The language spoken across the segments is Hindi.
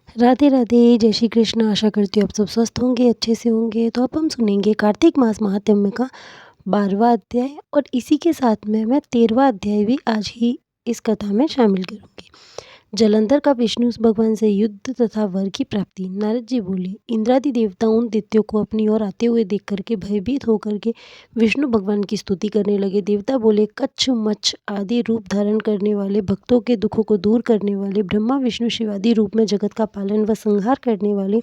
राधे राधे, जय श्री कृष्ण। आशा करती हूँ आप सब स्वस्थ होंगे, अच्छे से होंगे। तो अब हम सुनेंगे कार्तिक मास महात्म्य का 12वां अध्याय, और इसी के साथ में मैं 13वां अध्याय भी आज ही इस कथा में शामिल करूँगी। जलंधर का विष्णु भगवान से युद्ध तथा वर की प्राप्ति। नारद जी बोले, इंद्रादि देवता उन दैत्यों को अपनी ओर आते हुए देख करके भयभीत होकर के विष्णु भगवान की स्तुति करने लगे। देवता बोले, कच्छ मच्छ आदि रूप धारण करने वाले, भक्तों के दुखों को दूर करने वाले, ब्रह्मा विष्णु शिव आदि रूप में जगत का पालन व संहार करने वाले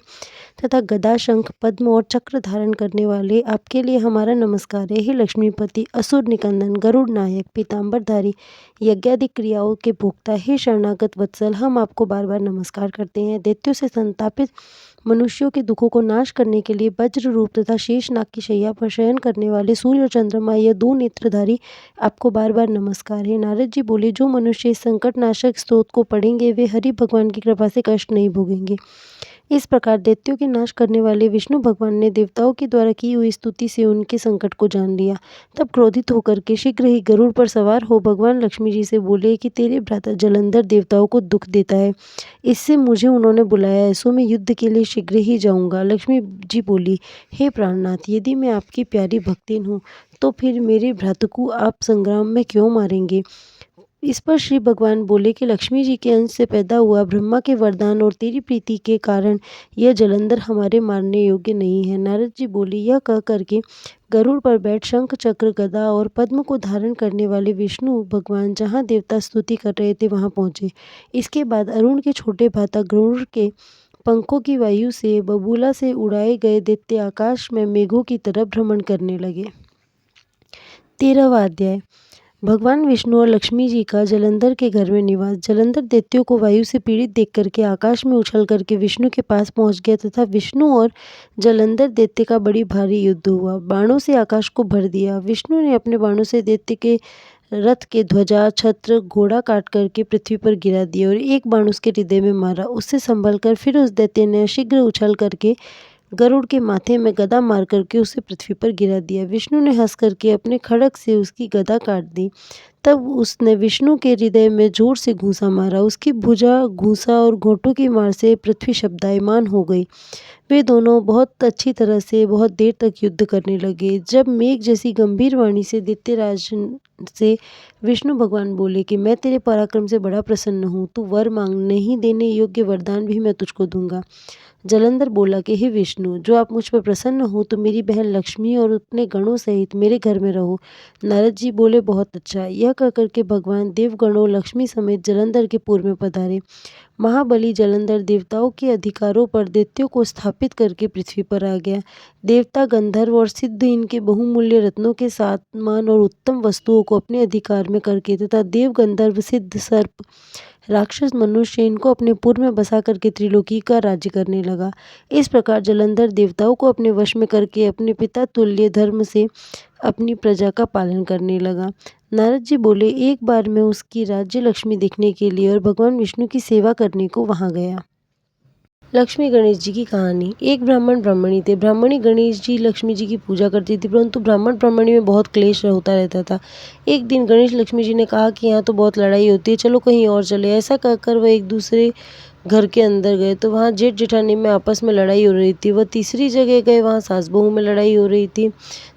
तथा गदा शंख पद्म और चक्र धारण करने वाले, आपके लिए हमारा नमस्कार है। हे लक्ष्मीपति, असुर निकंदन, गरुड़ नायक, पीताम्बरधारी, यज्ञादि क्रियाओं के भोक्ता, हे शरणागत वत्सल, हम आपको बार बार नमस्कार करते हैं। दैत्यों से संतापित मनुष्यों के दुखों को नाश करने के लिए वज्र रूप तथा शेष नाग की शैया पर शयन करने वाले सूर्य और चंद्रमा या दो नेत्रधारी, आपको बार बार नमस्कार है। नारद जी बोले, जो मनुष्य इस संकट नाशक स्तोत्र को पढ़ेंगे वे हरि भगवान की कृपा से कष्ट नहीं भोगेंगे। इस प्रकार दैत्यों के नाश करने वाले विष्णु भगवान ने देवताओं के द्वारा की हुई स्तुति से उनके संकट को जान लिया। तब क्रोधित होकर के शीघ्र ही गरुड़ पर सवार हो भगवान लक्ष्मी जी से बोले कि तेरे भ्राता जलंधर देवताओं को दुख देता है, इससे मुझे उन्होंने बुलाया है, सो मैं युद्ध के लिए शीघ्र ही जाऊंगा। लक्ष्मी जी बोली, हे प्राणनाथ, यदि मैं आपकी प्यारी भक्तिन हूँ तो फिर मेरे भ्राता को आप संग्राम में क्यों मारेंगे। इस पर श्री भगवान बोले कि लक्ष्मी जी के अंश से पैदा हुआ ब्रह्मा के वरदान और तेरी प्रीति के कारण यह जलंधर हमारे मारने योग्य नहीं है। नारद जी बोले, यह कह करके गरुड़ पर बैठ शंख चक्र गदा और पद्म को धारण करने वाले विष्णु भगवान जहाँ देवता स्तुति कर रहे थे वहाँ पहुँचे। इसके बाद अरुण के छोटे भ्राता गरुड़ के पंखों की वायु से बबूला से उड़ाए गए दैत्य आकाश में मेघों की तरह भ्रमण करने लगे। 13वां अध्याय। भगवान विष्णु और लक्ष्मी जी का जलंधर के घर में निवास। जलंधर दैत्यों को वायु से पीड़ित देख करके आकाश में उछल करके विष्णु के पास पहुंच गया तथा विष्णु और जलंधर दैत्य का बड़ी भारी युद्ध हुआ। बाणों से आकाश को भर दिया। विष्णु ने अपने बाणों से दैत्य के रथ के ध्वजा छत्र घोड़ा काट करके पृथ्वी पर गिरा दिया और एक बाण उसके हृदय में मारा। उससे संभल कर फिर उस दैत्य ने शीघ्र उछल करके गरुड़ के माथे में गदा मार करके उसे पृथ्वी पर गिरा दिया। विष्णु ने हंस करके अपने खड़ग से उसकी गदा काट दी। तब उसने विष्णु के हृदय में जोर से घूंसा मारा। उसकी भुजा, घूंसा और घोंटों की मार से पृथ्वी शब्दायमान हो गई। वे दोनों बहुत अच्छी तरह से बहुत देर तक युद्ध करने लगे। जब मेघ जैसी गंभीर वाणी से दैत्यराज से विष्णु भगवान बोले कि मैं तेरे पराक्रम से बड़ा प्रसन्न हूँ, तू वर मांग, नहीं देने योग्य वरदान भी मैं तुझको दूंगा। जलंधर बोला कि हे विष्णु, जो आप मुझ पर प्रसन्न हो तो मेरी बहन लक्ष्मी और अपने गणों सहित मेरे घर में रहो। नारद जी बोले, बहुत अच्छा। यह कहकर के भगवान देवगणों लक्ष्मी समेत जलंधर के पूर्व में पधारे। महाबली जलंधर देवताओं के अधिकारों पर दैत्यों को स्थापित करके पृथ्वी पर आ गया। देवता, गंधर्व और सिद्ध इनके बहुमूल्य रत्नों के साथ मान और उत्तम वस्तुओं को अपने अधिकार में करके तथा देव, गंधर्व, सिद्ध, सर्प, राक्षस, मनुष्य इनको अपने पुर में बसा करके त्रिलोकी का राज्य करने लगा। इस प्रकार जलंधर देवताओं को अपने वश में करके अपने पिता तुल्य धर्म से अपनी प्रजा का पालन करने लगा। नारद जी बोले, एक बार मैं उसकी राज्य लक्ष्मी देखने के लिए और भगवान विष्णु की सेवा करने को वहां गया। लक्ष्मी गणेश जी की कहानी। एक ब्राह्मण ब्राह्मणी थे। ब्राह्मणी गणेश जी लक्ष्मी जी की पूजा करती थी, परंतु ब्राह्मण ब्राह्मणी में बहुत क्लेश होता रहता था। एक दिन गणेश लक्ष्मी जी ने कहा कि यहाँ तो बहुत लड़ाई होती है, चलो कहीं और चले। ऐसा कहकर वह एक दूसरे घर के अंदर गए तो वहाँ जेठ जेठानी में आपस में लड़ाई हो रही थी। वह तीसरी जगह गए, वहाँ सास बहू में लड़ाई हो रही थी।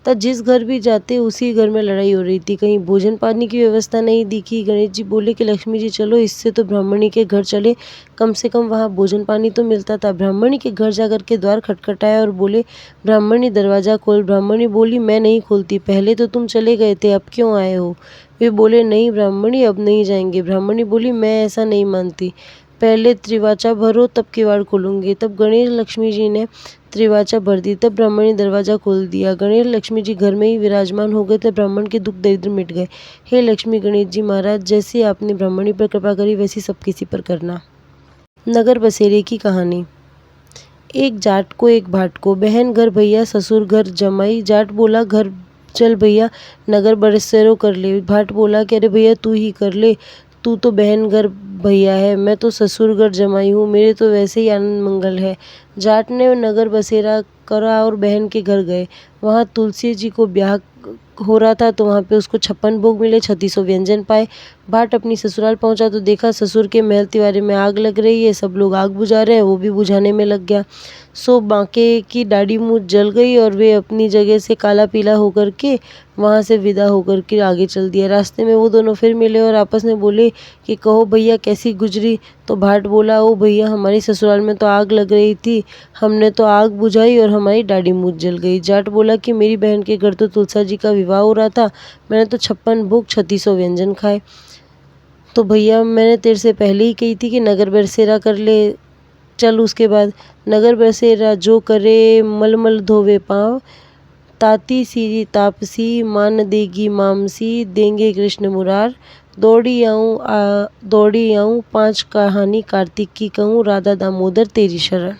तब जिस घर भी जाते उसी घर में लड़ाई हो रही थी। कहीं भोजन पानी की व्यवस्था नहीं दिखी। गणेश जी बोले कि लक्ष्मी जी चलो, इससे तो ब्राह्मणी के घर चले, कम से कम वहाँ भोजन पानी तो मिलता था। ब्राह्मणी के घर जाकर के द्वार खटखटाया और बोले, ब्राह्मणी दरवाज़ा खोल। ब्राह्मणी बोली, मैं नहीं खोलती, पहले तो तुम चले गए थे, अब क्यों आए हो। वे बोले, नहीं ब्राह्मणी, अब नहीं जाएंगे। ब्राह्मणी बोली, मैं ऐसा नहीं मानती, पहले त्रिवाचा भरो तब किवाड़ खोलूंगी। तब गणेश लक्ष्मी जी ने त्रिवाचा भर दी। तब ब्राह्मणी दरवाजा खोल दिया। गणेश लक्ष्मी जी घर में ही विराजमान हो गए। तब ब्राह्मण के दुख दरिद्र मिट गए। हे लक्ष्मी गणेश जी महाराज, जैसे आपने ब्राह्मणी पर कृपा करी वैसी सब किसी पर करना। नगर बसेरे की कहानी। एक जाट को एक भाट को, बहन घर भैया, ससुर घर जमाई। जाट बोला, घर चल भैया, नगर बसेरो कर ले। भाट बोला कि अरे भैया तू ही कर ले, तू तो बहन घर भैया है, मैं तो ससुर घर जमाई हूँ, मेरे तो वैसे ही आनंद मंगल है। जाट ने नगर बसेरा करा और बहन के घर गए। वहाँ तुलसी जी को ब्याह हो रहा था तो वहाँ पे उसको 56 भोग मिले, 3600 व्यंजन पाए। भाट अपनी ससुराल पहुँचा तो देखा ससुर के महल तिवारी में आग लग रही है, सब लोग आग बुझा रहे हैं, वो भी बुझाने में लग गया। सो बांके की दाढ़ी मूंछ जल गई और वे अपनी जगह से काला पीला होकर के वहाँ से विदा होकर के आगे चल दिया। रास्ते में वो दोनों फिर मिले और आपस में बोले कि कहो भैया कैसी गुजरी। तो भाट बोला, ओ भैया हमारी ससुराल में तो आग लग रही थी, हमने तो आग बुझाई और हमारी दाढ़ी मूंछ जल गई। जाट बोला कि मेरी बहन के घर तो तुलसा जी का विवाह हो रहा था, मैंने तो 56 भोग 3600 व्यंजन खाए। तो भैया मैंने तेरे से पहले ही कही थी कि नगर बरसेरा कर ले। चल उसके बाद नगर बसेरा जो करे मलमल धोवे पाँव, ताती सीरी तापसी मान देगी मामसी, देंगे कृष्ण मुरार, दौड़ी आऊँ 5 कहानी कार्तिक की कहूँ, राधा दामोदर तेरी शरण।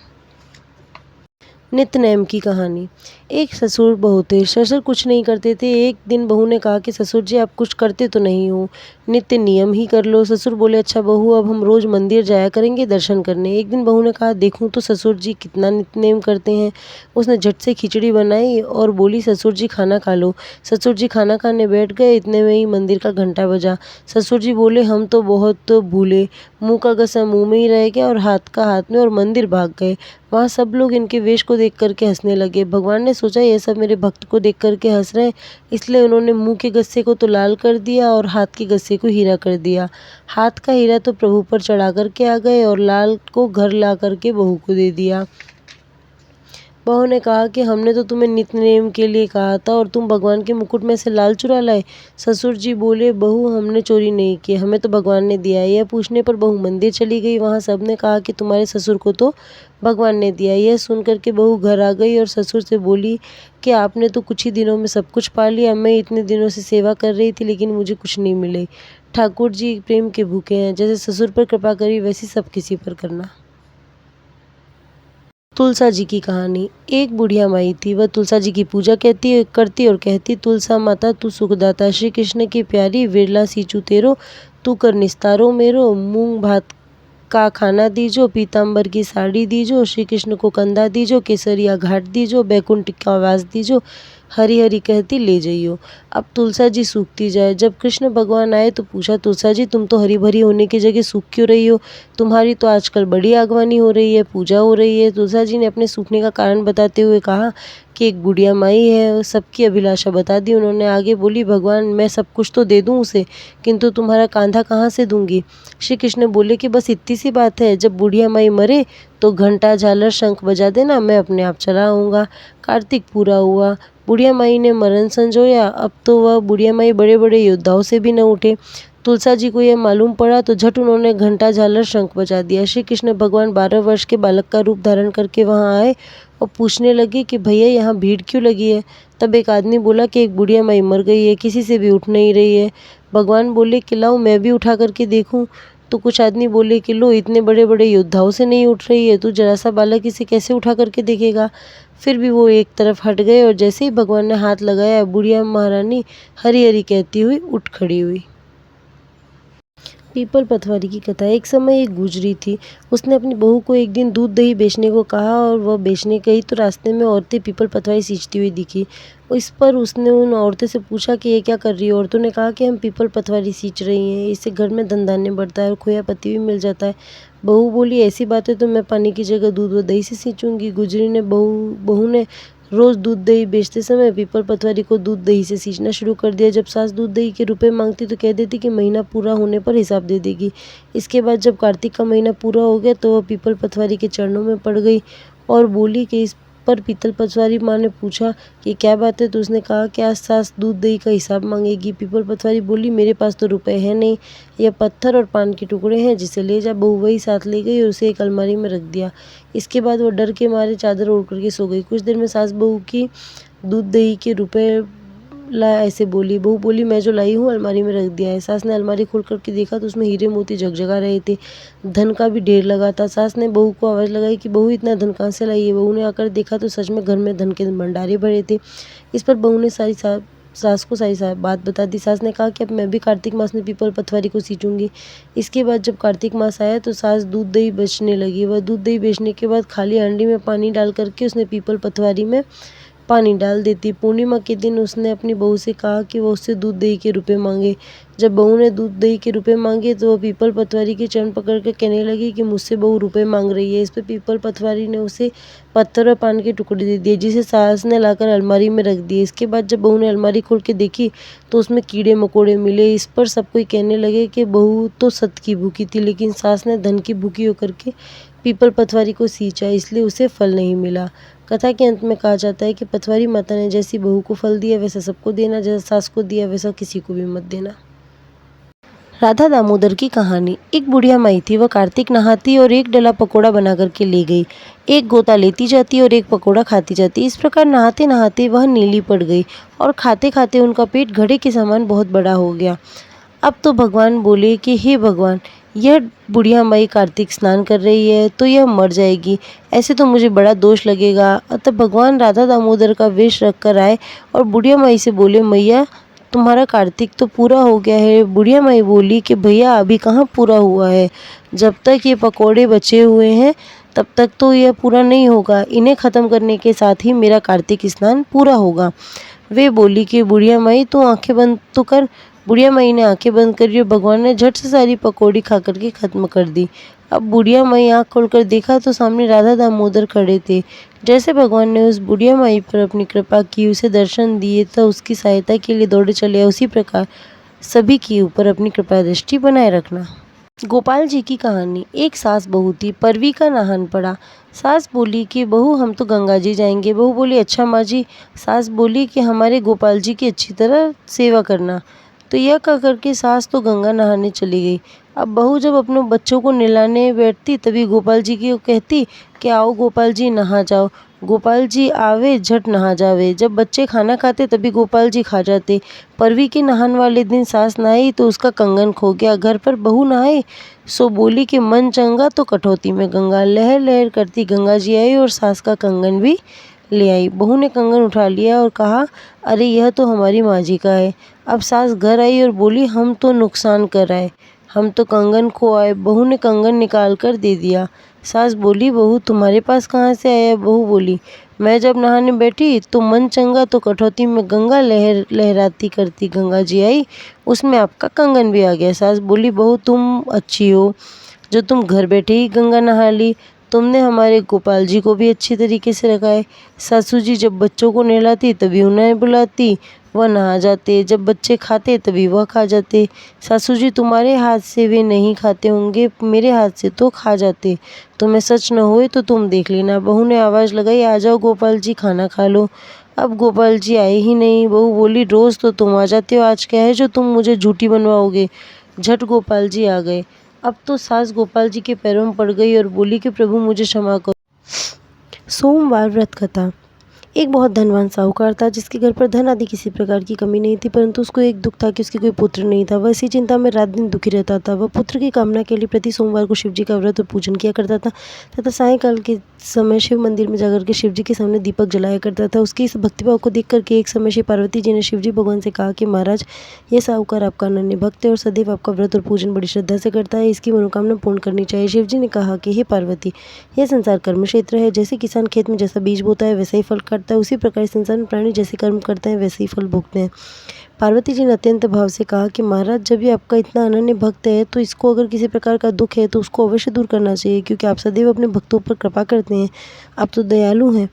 नित्य की कहानी। एक ससुर बहू थे। ससुर कुछ नहीं करते थे। एक दिन बहू ने कहा कि ससुर जी आप कुछ करते तो नहीं हो, नित्य नियम ही कर लो। ससुर बोले अच्छा बहू अब हम रोज़ मंदिर जाया करेंगे दर्शन करने। एक दिन बहू ने कहा देखूं तो ससुर जी कितना नित्य नेम करते हैं। उसने झट से खिचड़ी बनाई और बोली ससुर जी खाना खा लो। ससुर जी खाना खाने बैठ गए, इतने में ही मंदिर का घंटा बजा। ससुर जी बोले हम तो बहुत भूले, मुँह का गसा मुँह में ही रह गया और हाथ का हाथ में, और मंदिर भाग गए। वहाँ सब लोग इनके वेश को देख करके हंसने लगे। भगवान ने सोचा ये सब मेरे भक्त को देख करके हंस रहे हैं, इसलिए उन्होंने मुंह के गस्से को तो लाल कर दिया और हाथ के गस्से को हीरा कर दिया। हाथ का हीरा तो प्रभु पर चढ़ा करके आ गए और लाल को घर ला करके बहू को दे दिया। बहू ने कहा कि हमने तो तुम्हें नित्य नेम के लिए कहा था और तुम भगवान के मुकुट में से लाल चुरा लाए। ससुर जी बोले बहू हमने चोरी नहीं की, हमें तो भगवान ने दिया है। यह पूछने पर बहू मंदिर चली गई। वहाँ सबने कहा कि तुम्हारे ससुर को तो भगवान ने दिया। यह सुनकर के बहू घर आ गई और ससुर से बोली कि आपने तो कुछ ही दिनों में सब कुछ पा लिया, मैं इतने दिनों से सेवा कर रही थी लेकिन मुझे कुछ नहीं मिले। ठाकुर जी प्रेम के भूखे हैं, जैसे ससुर पर कृपा करी वैसी सब किसी पर करना। तुलसा जी की कहानी। एक बुढ़िया माई थी, वह तुलसा जी की पूजा करती और कहती तुलसा माता तू सुखदाता, श्री कृष्ण की प्यारी विरला सींचू तेरो, तू कर निस्तारो मेरो, मूंग भात का खाना दीजो, पीताम्बर की साड़ी दीजो, श्री कृष्ण को कंधा दीजो, केसरिया घाट दीजो, बैकुंठ का वास दीजो, हरी हरी कहती ले जाइयो। अब तुलसा जी सूखती जाए। जब कृष्ण भगवान आए तो पूछा तुलसा जी तुम तो हरी भरी होने की जगह सूख क्यों रही हो, तुम्हारी तो आजकल बड़ी आगवानी हो रही है, पूजा हो रही है। तुलसा जी ने अपने सूखने का कारण बताते हुए कहा कि एक बुढ़िया माई है, सबकी अभिलाषा बता दी उन्होंने। आगे बोली भगवान मैं सब कुछ तो दे दूँ उसे, किंतु तुम्हारा कांधा कहाँ से दूंगी। श्री कृष्ण बोले कि बस इतनी सी बात है, जब बुढ़िया माई मरे तो घंटा झालर शंख बजा देना, मैं अपने आप चला आऊँगा। कार्तिक पूरा हुआ, बुढ़िया माई ने मरण संजोया। अब तो वह बुढ़िया माई बड़े बड़े योद्धाओं से भी न उठे। तुलसा जी को यह मालूम पड़ा तो झट उन्होंने घंटा झालर शंख बजा दिया। श्री कृष्ण भगवान 12 वर्ष के बालक का रूप धारण करके वहाँ आए और पूछने लगे कि भैया यहाँ भीड़ क्यों लगी है। तब एक आदमी बोला कि एक बुढ़िया माई मर गई है, किसी से भी उठ नहीं रही है। भगवान बोले कि लाओ मैं भी उठा करके देखूं। तो कुछ आदमी बोले कि लो इतने बड़े बड़े योद्धाओं से नहीं उठ रही है, तू जरा सा बालक इसे कैसे उठा करके देखेगा। फिर भी वो एक तरफ हट गए और जैसे ही भगवान ने हाथ लगाया बुढ़िया महारानी हरी हरी कहती हुई उठ खड़ी हुई। पीपल पतवारी की कथा। एक समय एक गुजरी थी, उसने अपनी बहू को एक दिन दूध दही बेचने को कहा और वह बेचने गई तो रास्ते में औरतें पीपल पतवारी सींचती हुई दिखी। इस पर उसने उन औरतों से पूछा कि ये क्या कर रही है। औरतों ने कहा कि हम पीपल पतवारी सींच रही हैं, इससे घर में धन धान्य बढ़ता है और खोया पति भी मिल जाता है। बहू बोली ऐसी बातें तो मैं पानी की जगह दूध व दही से सींचूंगी। गुजरी ने बहू ने रोज़ दूध दही बेचते समय पीपल पतवारी को दूध दही से सींचना शुरू कर दिया। जब सास दूध दही के रुपए मांगती तो कह देती कि महीना पूरा होने पर हिसाब दे देगी। इसके बाद जब कार्तिक का महीना पूरा हो गया तो वह पीपल पतवारी के चरणों में पड़ गई और बोली कि इस पर पीपल पतवारी माँ ने पूछा कि क्या बात है, तो उसने कहा कि आज सास दूध दही का हिसाब मांगेगी। पीपल पतवारी बोली मेरे पास तो रुपए हैं नहीं, यह पत्थर और पान के टुकड़े हैं, जिसे ले जा। बहू वही साथ ले गई और उसे एक अलमारी में रख दिया। इसके बाद वो डर के मारे चादर ओढ़ करके सो गई। कुछ देर में सास बहू की दूध दही के रुपए ला ऐसे बोली। बहू बोली मैं जो लाई हूँ अलमारी में रख दिया है। सास ने अलमारी खोल करके देखा तो उसमें हीरे मोती जगजगा रहे थे, धन का भी ढेर लगा था। सास ने बहू को आवाज़ लगाई कि बहू इतना धन कहाँ से लाई है। बहू ने आकर देखा तो सच में घर में धन के भंडारे भरे थे। इस पर बहू ने सास को सारी बात बता दी। सास ने कहा कि अब मैं भी कार्तिक मास में पीपल पतवारी को सींचूंगी। इसके बाद जब कार्तिक मास आया तो सास दूध दही बेचने लगी। वह दूध दही बेचने के बाद खाली हांडी में पानी डाल करके उसने पीपल पतवारी में पानी डाल देती। पूर्णिमा के दिन उसने अपनी बहू से कहा कि वो उससे दूध दही के रुपए मांगे। जब बहू ने दूध दही के रुपए मांगे तो वह पीपल पतवारी के चरण पकड़ कर कहने लगी कि मुझसे बहू रुपए मांग रही है। इस पर पीपल पतवारी ने उसे पत्थर और पान के टुकड़े दे दिए, जिसे सास ने लाकर अलमारी में रख दिए। इसके बाद जब बहू ने अलमारी खोल के देखी तो उसमें कीड़े मकोड़े मिले। इस पर सब कोई कहने लगे कि बहू तो सत की भूखी थी, लेकिन सास ने धन की भूखी होकर के पीपल पतवारी को सींचा, इसलिए उसे फल नहीं मिला। कथा के अंत में कहा जाता है कि पतवारी माता ने जैसी बहू को फल दिया वैसा सबको देना, जैसा सास को दिया वैसा किसी को भी मत देना। राधा दामोदर की कहानी। एक बुढ़िया माई थी, वह कार्तिक नहाती और एक डला पकोड़ा बना करके ले गई। एक गोता लेती जाती और एक पकोड़ा खाती जाती। इस प्रकार नहाते नहाते वह नीली पड़ गई और खाते खाते उनका पेट घड़े के समान बहुत बड़ा हो गया। अब तो भगवान बोले कि हे भगवान, यह बुढ़िया माई कार्तिक स्नान कर रही है तो यह मर जाएगी, ऐसे तो मुझे बड़ा दोष लगेगा। अतः भगवान राधा दामोदर का वेश रख कर आए और बुढ़िया माई से बोले, मैया तुम्हारा कार्तिक तो पूरा हो गया है। बुढ़िया माई बोली कि भैया अभी कहाँ पूरा हुआ है, जब तक ये पकोड़े बचे हुए हैं तब तक तो यह पूरा नहीं होगा। इन्हें ख़त्म करने के साथ ही मेरा कार्तिक स्नान पूरा होगा। वे बोली कि बुढ़िया माई तू आंखें बंद तो कर। बुढ़िया माई ने आंखें बंद करी और भगवान ने झट से सारी पकौड़ी खा करके ख़त्म कर दी। अब बुढ़िया माई आंख खोलकर देखा तो सामने राधा दामोदर खड़े थे। जैसे भगवान ने उस बुढ़िया माई पर अपनी कृपा की, उसे दर्शन दिए तो उसकी सहायता के लिए दौड़े चले आए, उसी प्रकार सभी के ऊपर अपनी कृपा दृष्टि बनाए रखना। गोपाल जी की कहानी। एक सास बहू थी, परवी का नहान पड़ा। सास बोली कि बहू हम तो गंगा जी जाएंगे। बहू बोली अच्छा माँ जी। सास बोली कि हमारे गोपाल जी की अच्छी तरह सेवा करना। तो यह कह करके सास तो गंगा नहाने चली गई। अब बहू जब अपने बच्चों को नहलाने बैठती तभी गोपाल जी की कहती कि आओ गोपाल जी नहा जाओ। गोपाल जी आवे झट नहा जावे। जब बच्चे खाना खाते तभी गोपाल जी खा जाते। परवी के नहान वाले दिन सास नहाई तो उसका कंगन खो गया। घर पर बहू नहाए सो बोली कि मन चंगा तो कटौती में गंगा। लहर लहर करती गंगा जी आई और सास का कंगन भी ले आई। बहू ने कंगन उठा लिया और कहा अरे यह तो हमारी माँ जी का है। अब सास घर आई और बोली हम तो नुकसान कर आए, हम तो कंगन खो आए। बहू ने कंगन निकाल कर दे दिया। सास बोली बहू तुम्हारे पास कहाँ से आया? बहू बोली मैं जब नहाने बैठी तो मन चंगा तो कटौती में गंगा, लहर लहराती करती गंगा जी आई, उसमें आपका कंगन भी आ गया। सास बोली बहू तुम अच्छी हो जो तुम घर बैठे ही गंगा नहा ली, तुमने हमारे गोपाल जी को भी अच्छी तरीके से रखा है। सासू जी जब बच्चों को नहलाती तभी उन्हें बुलाती, वह नहा जाते। जब बच्चे खाते तभी वह खा जाते। सासू जी तुम्हारे हाथ से वे नहीं खाते होंगे, मेरे हाथ से तो खा जाते। तुम्हें सच न होए तो तुम देख लेना। बहू ने आवाज़ लगाई आ जाओ गोपाल जी खाना खा लो। अब गोपाल जी आए ही नहीं। बहू बोली रोज़ तो तुम आ जाते हो, आज क्या है जो तुम मुझे झूठी बनवाओगे? झट गोपाल जी आ गए। अब तो सास गोपाल जी के पैरों में पड़ गई और बोली कि प्रभु मुझे क्षमा करो। सोमवार व्रत कथा। एक बहुत धनवान साहूकार था जिसके घर पर धन आदि किसी प्रकार की कमी नहीं थी, परंतु उसको एक दुख था कि उसकी कोई पुत्र नहीं था। वह इसी चिंता में रात दिन दुखी रहता था। वह पुत्र की कामना के लिए प्रति सोमवार को शिव जी का व्रत और पूजन किया करता था तथा सायंकाल के समय शिव मंदिर में जाकर के शिव जी के सामने दीपक जलाया करता था। उसकी इस भक्तिभाव को देख करके एक समय श्री पार्वती जी ने शिव जी भगवान से कहा कि महाराज यह साहूकार आपका अनन्य भक्त है और सदैव आपका व्रत और पूजन बड़ी श्रद्धा से करता है, इसकी मनोकामना पूर्ण करनी चाहिए। शिव जी ने कहा कि हे पार्वती, यह संसार कर्म क्षेत्र है। जैसे किसान खेत में जैसा बीज बोता है वैसा ही फल काटता है, उसी प्रकार संसार में प्राणी जैसे कर्म करते हैं वैसे ही फल भोगते हैं। पार्वती जी ने अत्यंत भाव से कहा कि महाराज जब ये आपका इतना अनन्य भक्त है तो इसको अगर किसी प्रकार का दुख है तो उसको अवश्य दूर करना चाहिए, क्योंकि आप सदैव अपने भक्तों पर कृपा करते हैं, आप तो दयालु हैं।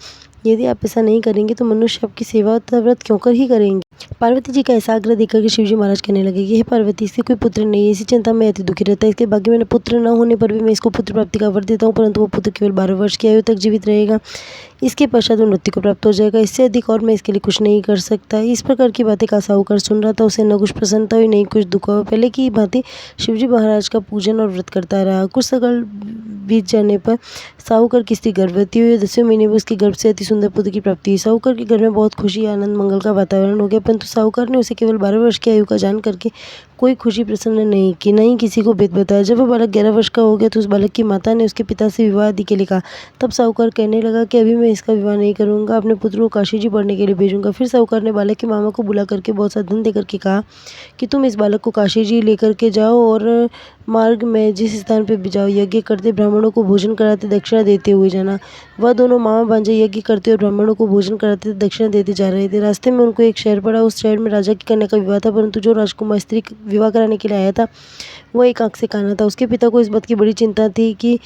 यदि आप ऐसा नहीं करेंगे तो मनुष्य आपकी सेवा तथा व्रत क्यों कर ही करेंगे। पार्वती जी का ऐसा आग्रह देखकर के शिवजी महाराज कहने लगे कि हे पार्वती, इसके कोई पुत्र नहीं है, इसी चिंता में अति दुखी रहता है। इसके भाग्य में पुत्र न होने पर भी मैं इसको पुत्र प्राप्ति का वर देता हूँ, परंतु वो पुत्र केवल 12 वर्ष की आयु तक जीवित रहेगा। इसके पश्चात वो मृत्यु को प्राप्त हो जाएगा। इससे अधिक और मैं इसके लिए कुछ नहीं कर सकता। इस प्रकार की बातें का साहूकार सुन रहा था। उसे न कुछ प्रसन्नता हुई नहीं कुछ दुख हुआ। पहले की भांति शिवजी महाराज का पूजन और व्रत करता रहा। कुछ साल बीत जाने पर साहूकार की स्त्री गर्भवती हुई। 10वें महीने में उसके गर्भ से अति सुंदर पुत्र की प्राप्ति हुई। साहूकार के घर में बहुत खुशी, आनंद, मंगल का वातावरण हो गया, परंतु साहूकार ने उसे केवल 12 वर्ष की आयु का जान करके कोई खुशी प्रसन्न नहीं की, नहीं किसी को भेद बताया। जब वह बालक 11 वर्ष का हो गया तो उस बालक की माता ने उसके पिता से विवाह आदि के लिए कहा। तब साहूकार कहने लगा कि अभी मैं इसका विवाह नहीं करूंगा, अपने पुत्र को काशी जी पढ़ने के लिए भेजूंगा। फिर साहूकार ने बालक के मामा को बुला करके बहुत सा धन देकर के कहा कि तुम इस बालक को काशी जी लेकर के जाओ और मार्ग में जिस स्थान पर भी जाओ, यज्ञ करते ब्राह्मणों को भोजन कराते दक्षिणा देते हुए जाना। वह दोनों मामा भांजे यज्ञ करते और ब्राह्मणों को भोजन कराते दक्षिणा देते जा रहे थे। रास्ते में उनको एक शहर पड़ा। उस शहर में राजा की कन्या का विवाह था, परंतु जो राजकुमार स्त्री विवाह कराने के लिए आया था वह एक आंख से काना था। उसके पिता को इस बात की बड़ी चिंता थी कि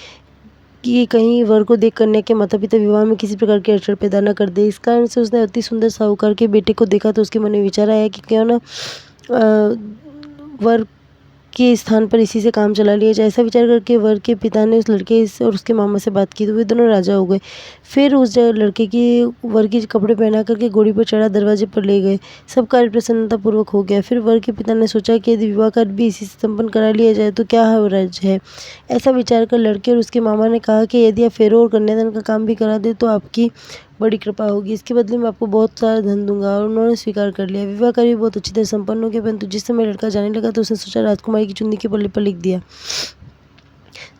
कहीं वर को देख कन्या के माता पिता विवाह में किसी प्रकार की अड़चन पैदा न कर दे। इस कारण से उसने अति सुंदर साहूकार के बेटे को देखा तो उसके मन में विचार आया कि क्यों न वर के स्थान पर इसी से काम चला लिया जाए। ऐसा विचार करके वर के पिता ने उस लड़के और उसके मामा से बात की तो वे दोनों राजा हो गए। फिर उस लड़के की वर के कपड़े पहना करके घोड़ी पर चढ़ा दरवाजे पर ले गए। सब कार्य प्रसन्नता पूर्वक हो गया। फिर वर के पिता ने सोचा कि यदि विवाह कार्य भी इसी से संपन्न करा लिया जाए तो क्या हर्ज है। ऐसा विचार कर लड़के और उसके मामा ने कहा कि यदि आप फेरों और कन्यादान का काम भी करा दे तो आपकी बड़ी कृपा होगी। इसके बदले में आपको बहुत सारा धन दूंगा। और उन्होंने स्वीकार कर लिया। विवाह कार्य भी बहुत अच्छी तरह संपन्न हो गया, परंतु जिस समय लड़का जाने लगा तो उसने सोचा राजकुमारी की चुन्नी के पल्ले पर लिख दिया,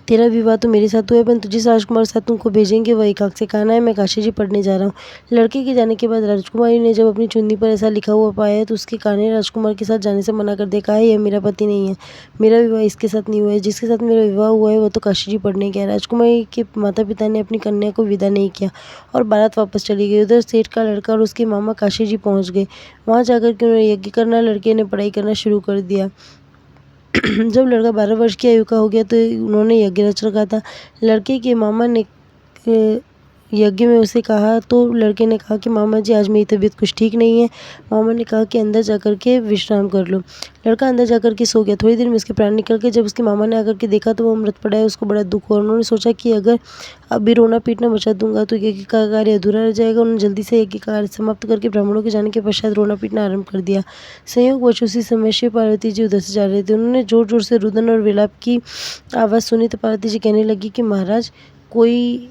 तेरा विवाह तो मेरे साथ हुआ है, परंतु जिस राजकुमार के साथ तुमको भेजेंगे वह एक आंख से काना है। मैं काशी जी पढ़ने जा रहा हूँ। लड़के के जाने के बाद राजकुमारी ने जब अपनी चुन्नी पर ऐसा लिखा हुआ पाया तो उसके काने राजकुमार के साथ जाने से मना कर दिया। कहा, यह मेरा पति नहीं है, मेरा विवाह इसके साथ नहीं हुआ है। जिसके साथ मेरा विवाह हुआ है वह तो काशी जी पढ़ने गया। राजकुमारी के माता पिता ने अपनी कन्या को विदा नहीं किया और बारात वापस चली गई। उधर सेठ का लड़का और उसके मामा काशी जी पहुँच गए। वहाँ जाकर के उन्होंने यज्ञ करना, लड़के ने पढ़ाई करना शुरू कर दिया। जब लड़का 12 वर्ष की आयु का हो गया तो उन्होंने यज्ञ रच रखा था। लड़के के मामा ने यज्ञ में उसे कहा तो लड़के ने कहा कि मामा जी आज मेरी तबीयत कुछ ठीक नहीं है। मामा ने कहा कि अंदर जाकर के विश्राम कर लो। लड़का अंदर जाकर के सो गया। थोड़ी देर में उसके प्राण निकल गए। जब उसके मामा ने आकर के देखा तो वो मृत पड़ा है। उसको बड़ा दुख हुआ। उन्होंने सोचा कि अगर अब भी रोना पीटना मचा दूंगा तो यज्ञ का कार्य अधूरा रह जाएगा। उन्होंने जल्दी से यज्ञ का कार्य समाप्त करके ब्राह्मणों के जाने के पश्चात रोना पीटना आरंभ कर दिया। संयोगवश उसी समय शिव पार्वती जी उधर से जा रहे थे। उन्होंने जोर जोर से रुदन और विलाप की आवाज़ सुनी तो पार्वती जी कहने लगी कि महाराज, कोई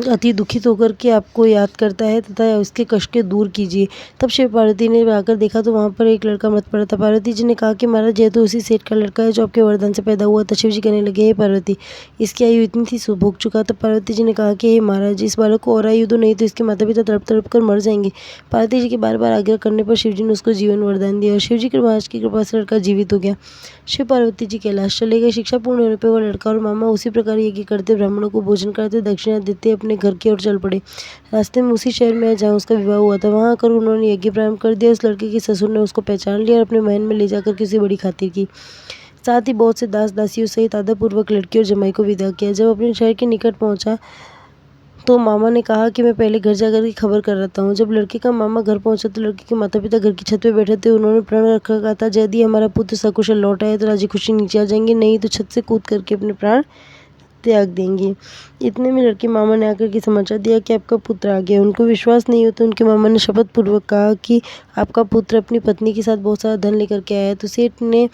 अति दुखित होकर के आपको याद करता है तथा उसके कष्ट के दूर कीजिए। तब शिव पार्वती ने आकर देखा तो वहाँ पर एक लड़का मृत पड़ा था। पार्वती जी ने कहा कि महाराज, यह तो उसी सेठ का लड़का है जो आपके वरदान से पैदा हुआ था। शिव जी कहने लगे, हे पार्वती, इसकी आयु इतनी थी सो भोग चुका। तब पार्वती जी ने कहा कि हे महाराज, इस बालक को और आयु दो, नहीं तो इसके माता पिता तड़प तड़प कर मर जाएंगे। पार्वती जी के बार बार आग्रह करने पर शिव जी ने उसको जीवन वरदान दिया और शिव जी की कृपा से लड़का जीवित हो गया। शिव पार्वती जी कैलाश चले गए। शिक्षा पूर्ण होने पर वह लड़का और मामा उसी प्रकार यज्ञ करते, ब्राह्मणों को भोजन करते, दक्षिणा देते अपने घर की ओर चल पड़े। रास्ते में उसी शहर में जहाँ उसका विवाह हुआ था वहाँ आकर उन्होंने यज्ञ प्रारंभ कर दिया। उस लड़के के ससुर ने उसको पहचान लिया और अपने महल में ले जाकर के उसे बड़ी खातिर की। साथ ही बहुत से दास दासियों सहित आदरपूर्वक लड़की और जमाई को विदा किया। जब अपने शहर के निकट पहुंचा तो मामा ने कहा कि मैं पहले घर जाकर के खबर कर रहा हूँ। जब लड़के का मामा घर पहुंचा तो लड़के के माता पिता घर की छत पे बैठे थे। उन्होंने प्रण रखा था, यदि हमारा पुत्र सकुशल लौट आए तो राजी खुशी नीचे आ जाएंगे, नहीं तो छत से कूद करके अपने प्राण त्याग देंगे। इतने में लड़के मामा ने आकर के समाचार दिया कि आपका पुत्र आ गया। उनको विश्वास नहीं होता। उनके मामा ने शपथ पूर्वक कहा कि आपका पुत्र अपनी पत्नी के साथ बहुत सारा धन लेकर के आया है। तो सेठ ने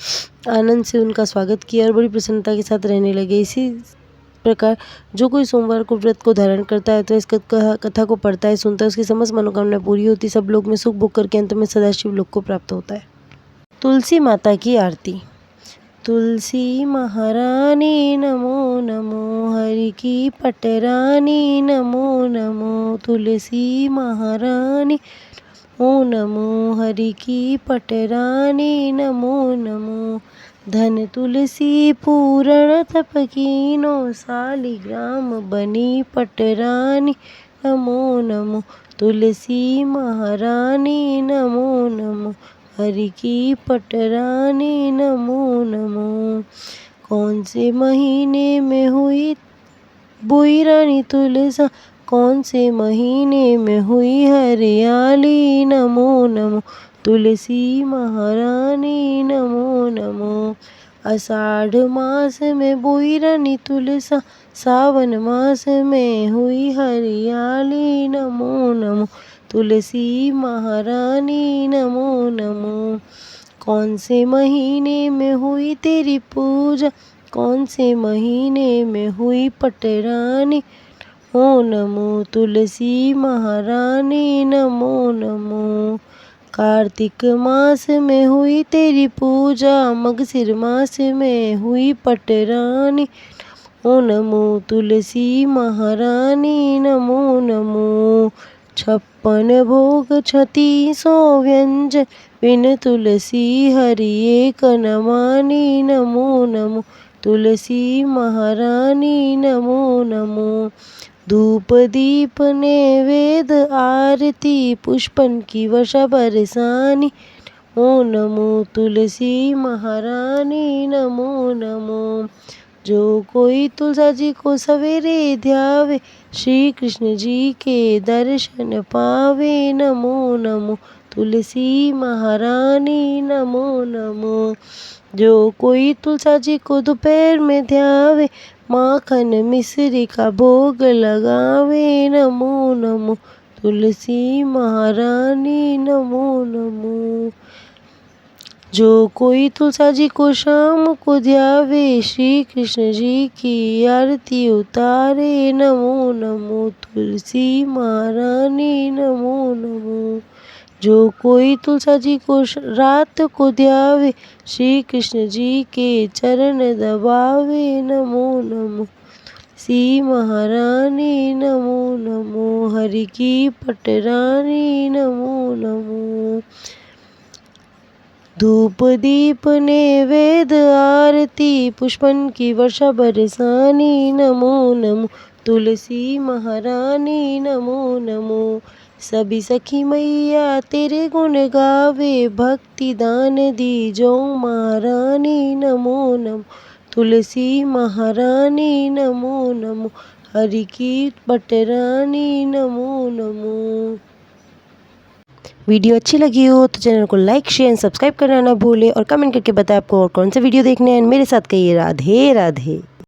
आनंद से उनका स्वागत किया और बड़ी प्रसन्नता के साथ रहने लगे। इसी प्रकार जो कोई सोमवार को व्रत को धारण करता है तो इस कथा को पढ़ता है, सुनता है, उसकी समस्त मनोकामना पूरी होती, सब लोग में सुख भोग करके अंत में सदाशिव लोक को प्राप्त होता है। तुलसी माता की आरती। तुलसी महारानी नमो नमो, हरि की पटरानी नमो नमो। तुलसी महारानी नमो नमो, हरि की पटरानी नमो नमो। धन तुलसी पूरण तप कीनो, सालिग्राम बनी पटरानी नमो नमो। तुलसी महारानी नमो नमो, हरि की पटरानी नमो नमो। कौन से महीने में हुई बुई रानी तुलसा, कौन से महीने में हुई हरियाली नमो नमो। तुलसी महारानी नमो नमो। आषाढ़ मास में बोई रानी तुलसा, सावन मास में हुई हरियाली नमो नमो। तुलसी महारानी नमो नमो। कौन से महीने में हुई तेरी पूजा, कौन से महीने में हुई पटरानी नमो नमो। तुलसी महारानी नमो नमो। कार्तिक मास में हुई तेरी पूजा, मगसिर मास में हुई पटरानी नमो नमो। तुलसी महारानी नमो नमो। 56 भोग 36 व्यंजन बिन तुलसी हरि एक न मानी। नमो नमो तुलसी महारानी नमो नमो। धूप दीप नैवेद्य आरती पुष्पन की वर्षा बरसानी। नमो नमो तुलसी महारानी नमो नमो। जो कोई तुलसा जी को सवेरे ध्यावे श्री कृष्ण जी के दर्शन पावे। नमो नमो तुलसी महारानी नमो नमो। जो कोई तुलसा जी को दोपहर में ध्यावे माखन मिश्री का भोग लगावे। नमो नमो तुलसी महारानी नमो नमो। जो कोई तुलसा जी को शाम को ध्यावे श्री कृष्ण जी की आरती उतारे। नमो नमो तुलसी महारानी नमो नमो। जो कोई तुलसा जी को रात को ध्यावे श्री कृष्ण जी के चरण दबावे। नमो नमो तुलसी महारानी नमो नमो। हरि की पटरानी नमो नमो। धूप दीप नैवेद्य आरती पुष्पन की वर्षा बरसानी। नमो नमो तुलसी महारानी नमो नमो। सभी सखी मैया तेरे गुण गावे भक्ति दान दी जो महारानी। नमो नमो तुलसी महारानी नमो नमो। हरि की पटरानी नमो नमो। वीडियो अच्छी लगी हो तो चैनल को लाइक शेयर एंड सब्सक्राइब करना ना भूले और कमेंट करके बताएं आपको और कौन से वीडियो देखने हैं। मेरे साथ कहिए राधे राधे।